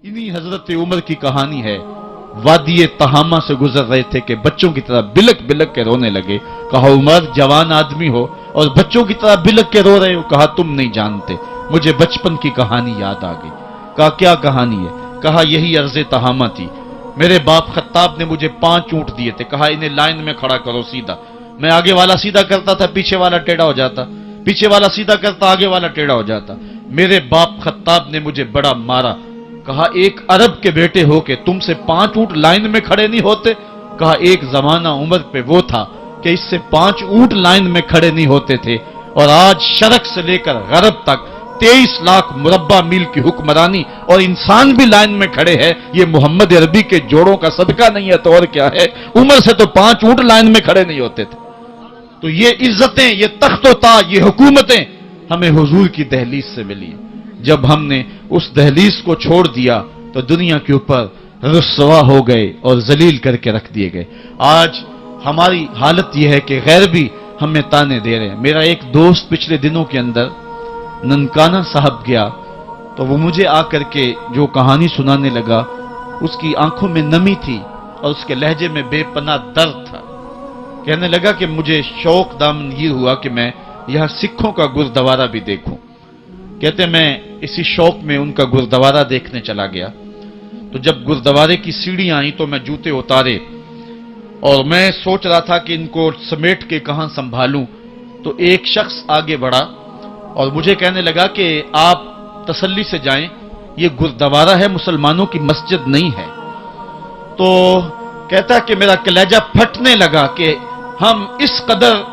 इन्हीं हजरत उमर की कहानी है। वादी तहामा से गुजर रहे थे कि बच्चों की तरह बिलक बिलक के रोने लगे। कहा उमर जवान आदमी हो और बच्चों की तरह बिलक के रो रहे हो। कहा तुम नहीं जानते, मुझे बचपन की कहानी याद आ गई। कहा क्या कहानी है? कहा यही अर्ज़े तहामा थी। मेरे बाप खत्ताब ने मुझे 5 ऊंट दिए थे। कहा इन्हें लाइन में खड़ा करो सीधा। मैं आगे वाला सीधा करता था, पीछे वाला टेढ़ा हो जाता, पीछे वाला सीधा करता, आगे वाला टेढ़ा हो जाता। मेरे बाप खत्ताब ने मुझे बड़ा मारा। कहा एक अरब के बेटे हो के तुमसे 5 ऊंट लाइन में खड़े नहीं होते? कहा एक जमाना उमर पे वो था कि इससे 5 ऊंट लाइन में खड़े नहीं होते थे, और आज शरक से लेकर गरब तक 23 लाख मुरब्बा मील की हुक्मरानी और इंसान भी लाइन में खड़े हैं। ये मोहम्मद अरबी के जोड़ों का सदका नहीं है तो और क्या है? उमर से तो 5 ऊंट लाइन में खड़े नहीं होते थे। तो ये इज्जतें, ये तख्तो ताज, ये हुकूमतें हमें हुजूर की दहलीज से मिली। जब हमने उस दहलीज को छोड़ दिया तो दुनिया के ऊपर रुस्वा हो गए और जलील करके रख दिए गए। आज हमारी हालत यह है कि गैर भी हमें ताने दे रहे हैं। मेरा एक दोस्त पिछले दिनों के अंदर ननकाना साहब गया तो वो मुझे आकर के जो कहानी सुनाने लगा, उसकी आंखों में नमी थी और उसके लहजे में बेपनाह दर्द था। कहने लगा कि मुझे शौक दामनगीर हुआ कि मैं यहां सिखों का गुरुद्वारा भी देखूं। कहते मैं इसी शौक में उनका गुरुद्वारा देखने चला गया। तो जब गुरुद्वारे की सीढ़ियां आई तो मैं जूते उतारे और मैं सोच रहा था कि इनको समेट के कहां संभालूं, तो एक शख्स आगे बढ़ा और मुझे कहने लगा कि आप तसल्ली से जाएं, ये गुरुद्वारा है, मुसलमानों की मस्जिद नहीं है। तो कहता कि मेरा कलेजा फटने लगा कि हम इस कदर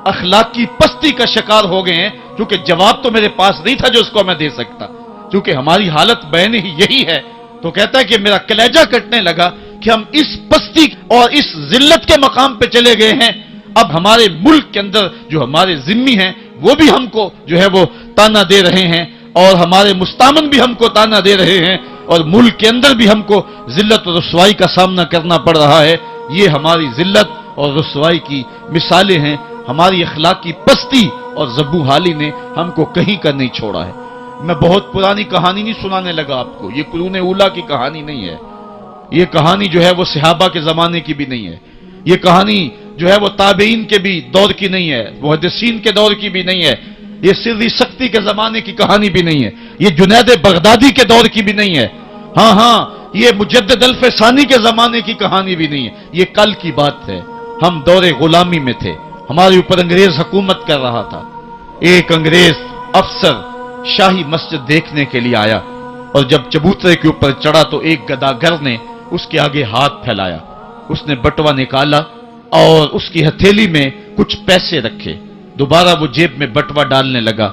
अखलाकी पस्ती का शिकार हो गए हैं, क्योंकि जवाब तो मेरे पास नहीं था जो उसको मैं दे सकता, क्योंकि हमारी हालत बयान ही यही है। तो कहता है कि मेरा कलेजा कटने लगा कि हम इस पस्ती और इस जिल्लत के मकाम पे चले गए हैं। अब हमारे मुल्क के अंदर जो हमारे जिम्मी हैं वो भी हमको जो है वो ताना दे रहे हैं, और हमारे मुस्तामन भी हमको ताना दे रहे हैं, और मुल्क के अंदर भी हमको जिल्लत और रुसवाई का सामना करना पड़ रहा है। ये हमारी जिल्लत और रुसवाई की मिसालें हैं। हमारी अखलाकी पस्ती और जब्बू हाली ने हमको कहीं का नहीं छोड़ा है। मैं बहुत पुरानी कहानी नहीं सुनाने लगा आपको, ये कुरून उला की कहानी नहीं है। ये कहानी जो है वो सहाबा के जमाने की भी नहीं है। ये कहानी जो है वो ताबेइन के भी दौर की नहीं है, मुहद्दिसीन के दौर की भी नहीं है। ये सिर्री सख्ती के जमाने की कहानी भी नहीं है। ये जुनैद बगदादी के दौर की भी नहीं है। हाँ, ये मुजद्दिद अल-फसानी के जमाने की कहानी भी नहीं है। ये कल की बात है। हम दौरे गुलामी में थे, हमारे ऊपर अंग्रेज हुकूमत कर रहा था। एक अंग्रेज अफसर शाही मस्जिद देखने के लिए आया, और जब चबूतरे के ऊपर चढ़ा तो एक गदागर ने उसके आगे हाथ फैलाया। उसने बटवा निकाला और उसकी हथेली में कुछ पैसे रखे। दोबारा वो जेब में बटवा डालने लगा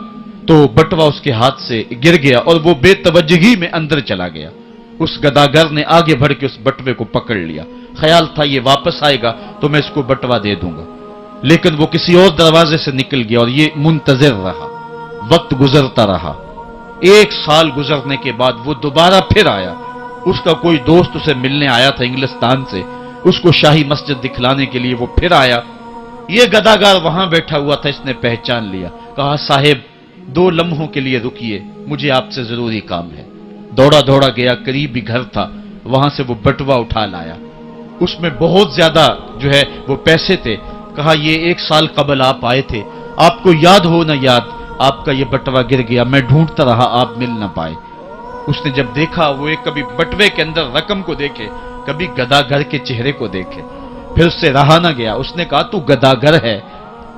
तो बटवा उसके हाथ से गिर गया और वो बेतवज्जगी में अंदर चला गया। उस गदागर ने आगे बढ़ के उस बटवे को पकड़ लिया। ख्याल था ये वापस आएगा तो मैं इसको बटवा दे दूंगा, लेकिन वो किसी और दरवाजे से निकल गया और ये मुंतजिर रहा। वक्त गुजरता रहा। 1 साल गुजरने के बाद वो दोबारा फिर आया। उसका कोई दोस्त उसे मिलने आया था इंग्लिस्तान से, उसको शाही मस्जिद दिखलाने के लिए वो फिर आया। ये गदागार वहां बैठा हुआ था, इसने पहचान लिया। कहा साहेब 2 लम्हों के लिए रुकिए, मुझे आपसे जरूरी काम है। दौड़ा दौड़ा गया, करीब ही घर था, वहां से वो बटवा उठा लाया। उसमें बहुत ज्यादा जो है वो पैसे थे। कहा ये 1 साल कबल आप आए थे, आपको याद हो ना याद, आपका ये बटवा गिर गया, मैं ढूंढता रहा, आप मिल ना पाए। उसने जब देखा, वो एक कभी बटवे के अंदर रकम को देखे, कभी गदागर के चेहरे को देखे, फिर उससे रहा ना गया। उसने कहा तू गदागर है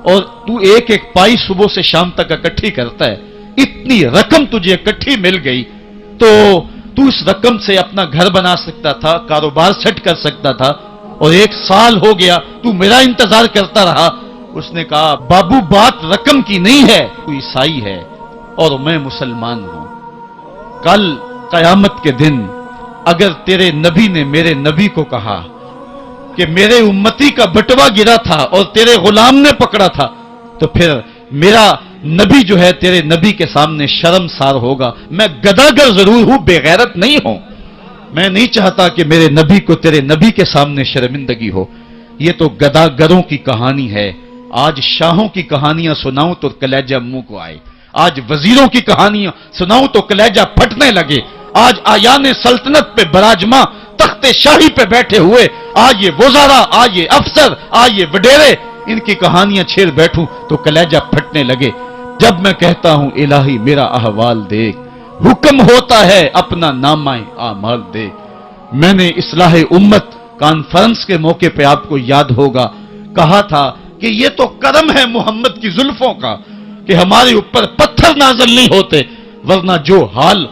और तू एक एक पाई सुबह से शाम तक इकट्ठी करता है, इतनी रकम तुझे इकट्ठी मिल गई तो तू इस रकम से अपना घर बना सकता था, कारोबार सेट कर सकता था, और 1 साल हो गया तू मेरा इंतजार करता रहा। उसने कहा बाबू बात रकम की नहीं है, तू ईसाई है और मैं मुसलमान हूं। कल कयामत के दिन अगर तेरे नबी ने मेरे नबी को कहा कि मेरे उम्मती का बटवा गिरा था और तेरे गुलाम ने पकड़ा था, तो फिर मेरा नबी जो है तेरे नबी के सामने शर्मसार होगा। मैं गदागर जरूर हूं, बेगैरत नहीं हूं। मैं नहीं चाहता कि मेरे नबी को तेरे नबी के सामने शर्मिंदगी हो। ये तो गदागरों की कहानी है। आज शाहों की कहानियां सुनाऊं तो कलेजा मुंह को आए, आज वजीरों की कहानियां सुनाऊं तो कलेजा फटने लगे। آج आयान सल्तनत पे बराजमा तख्ते शाही पे बैठे हुए आज ये वज़ारा, आज ये अफसर, आज ये वडेरे, इनकी कहानियां छेड़ बैठूं तो कलेजा फटने लगे। जब मैं कहता हूं इलाही मेरा अहवाल देख, हुक्म होता है अपना नामाए आमाल देख। मैंने इस्लाह उम्मत कॉन्फ्रेंस के मौके पे आपको याद होगा कहा था कि ये तो करम है मोहम्मद की जुल्फों का कि हमारे ऊपर पत्थर नाज़िल नहीं होते, वरना जो हाल